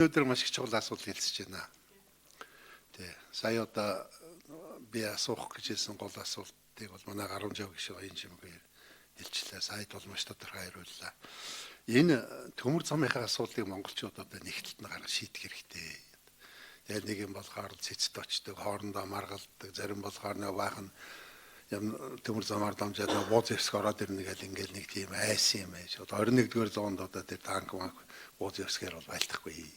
Өдөр маш их чухал асуудал хэлсэж байна. Тий. Сая одоо би асуух гэж хэлсэн гол асуултыг бол манай гаруун жав гişүү энэ чимгээр хэлчихлээ. Саяд бол маш тодорхой хариуллаа. Энэ төмөр замынхаа асуудлыг монголчууд одоо нэгтлэлд нь гаргаж шийдэх хэрэгтэй. Тэгээд нэг юм болохоор цэцэд очдог, хоорондоо маргалддаг, зарим болохоор нэг баахан төмөр замаар дамжаад бууз эрсг ороод ирнэ гэл ингээл нэг тийм айс юм байж. Одоо 21-р зуунд одоо тэр танк бууз эрсгээр бол байлдахгүй.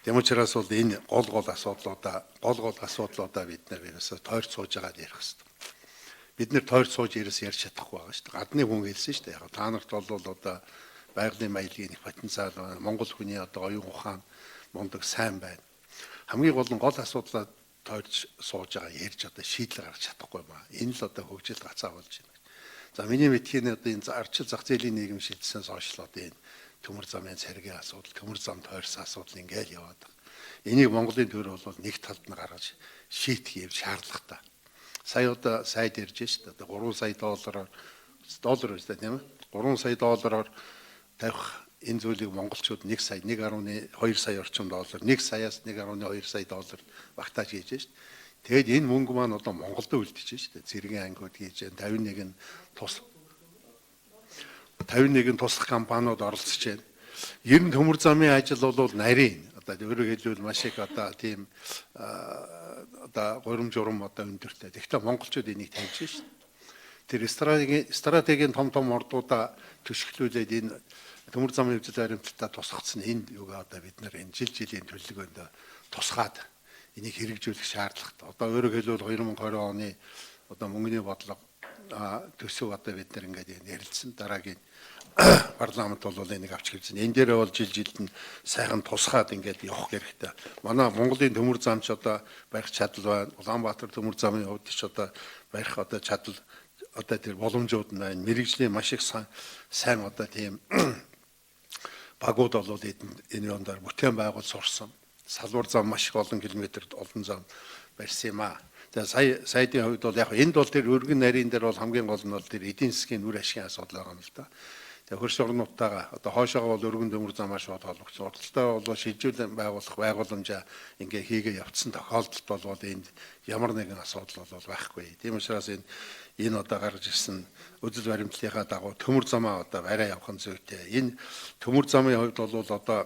Тэм учраас бол энэ гол асуудлуудаа бид нэр ерөөсө тойрч сууж агаад ярих хэрэгтэй. Бид нэр тойрч сууж ерөөсө ярьж чадахгүй байгаа шүү дээ. Гадны хүн хэлсэн шүү дээ. Яг та нарт бол одоо байгалийн маялгийн их потенциал байна. Монгол хүний одоо оюун ухаан мундаг сайн байна. Хамгийн гол асуудлаа тойрч сууж байгаа ярьж одоо шийдэл гаргаж чадахгүй ба. Энэ л одоо хөгжил гацаа болж байна. За миний мэдхийн одоо энэ арчил зах зээлийн нийгэм шилжсэнээс хойш л одоо энэ төмөр замын царгийн асуудал, төмөр зам тойрсон асуудал ингээл яваад байгаа. Энийг Монголын төр бол нэг талд нь гаргаж шийдэх юм шаардлагатай. Сая одоо сайд ярьж шүү дээ. Одоо 3 сая доллар үстэй тийм ээ. 3 сая доллараар тавих энэ зүйлийг монголчууд 1 сая 1.2 сая орчим доллар 1 саяас 1.2 сая доллар багтааж хийж шүү дээ. Тэгэд энэ мөнгө маань одоо Монголд үлдчихэж шүү дээ. Цэргийн ангиуд хийж 51 туслах компаниуд оролцож байна. Ер нь төмөр замын ажил бол нарийн одоо өөрөөр хэлбэл маш их одоо тийм одоо гурим журам одоо өндөртэй. Тэгэхдээ монголчууд энийг тавьж шүү дээ. Тэр стратегийн том ордуудаа төшөглүүлээд энэ төмөр замын хөгжил баримталтаа тусгацсан энэ юугаа одоо бид нар энэ жилийн төлөвлөгөөнд тусгаад энийг хэрэгжүүлэх шаардлагатай. Одоо өөрөөр хэлбэл 2020 оны одоо мөнгөний бодлого төсөв одоо бид нар ингээд ярилцсан. Дараагийн парламент бол энийг авч хэлсэн. Энэ дээрээ бол жилд нь сайхан тусгаад ингээд явах хэрэгтэй. Манай Монголын төмөр замч одоо барих чадал байна. Улаанбаатар төмөр замын хувьд ч одоо барих одоо чадал одоо тэр боломжууд нь байна. Мэргэжлийн маш их сайн одоо тийм багууд бол энэ ондор бүтээн байгуул сурсан. Салбар зам маш их олон километрт олон зам барьсан юм аа. Тэгээ саядын хувьд бол яг энд бол тэр өргөн нарийн дээр бол хамгийн гол нь бол тэр эдийн засгийн үр ашигын асуудал байгаа юм л да. Тэгээ хөрш орнуудтайгаа одоо хоошоогоо бол өргөн төмөр замаар шууд холбогдсон. Урталтай бол шилжүүлэн байгуулах байгууламжаа ингээ хийгээ явцсан тохиолдолд бол энд ямар нэгэн асуудал бол байхгүй. Тийм учраас энэ одоо гарч ирсэн үзэл баримтлалынхаа дагуу төмөр замаа одоо арай явах нь зүйтэй. Энэ төмөр замын хувьд бол одоо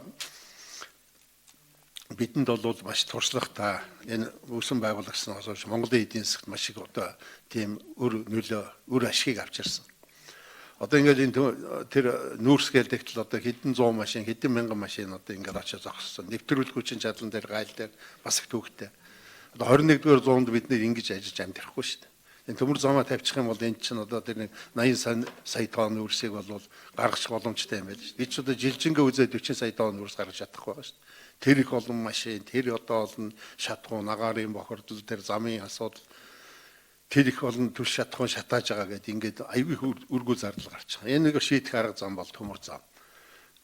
бидэнд бол маш туршлагатай энэ үүсгэн байгуулагчсан хойш Монголын эдийн засгт маш их одоо тийм үр ашигыг авчирсан. Одоо ингээд энэ тэр нүүрсгээл тэгтэл одоо хэдэн 100 машин, хэдэн мянган машин одоо ингээд очиж зогссон. Нэвтрүүлэх хүчин чадлан дээр гайл дээр бас их төвхтэй. Одоо 21-р зуунд бид нэр ингэж ажиллаж амьдрахгүй шүү дээ. Энэ төмөр замаа тавьчих юм бол энэ чинь одоо тэр 80 сая тонн нүүрсийг бол гаргах боломжтой юм байл шүү дээ. Би ч одоо жилжингээ үзээд 40 сая тонн нүүрс гаргаж чадахгүй байгаа шүү дээ. Тэр их олон машин, тэр одоо олон шатгуун, агаарын бохирдол, тэр замын асуудал тэр их олон түр шатхуун шатааж байгаа гэдэг ингээд аюулгүй үргүү зардал гарч байгаа. Энэ нэг шийдэх арга зам бол төмөр зам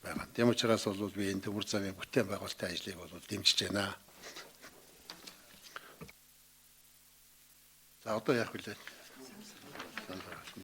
байгаа. Тийм учраас бол би энэ төмөр замын бүтээн байгуулалтын ажлыг бол дэмжиж байна. За одоо яах вэ?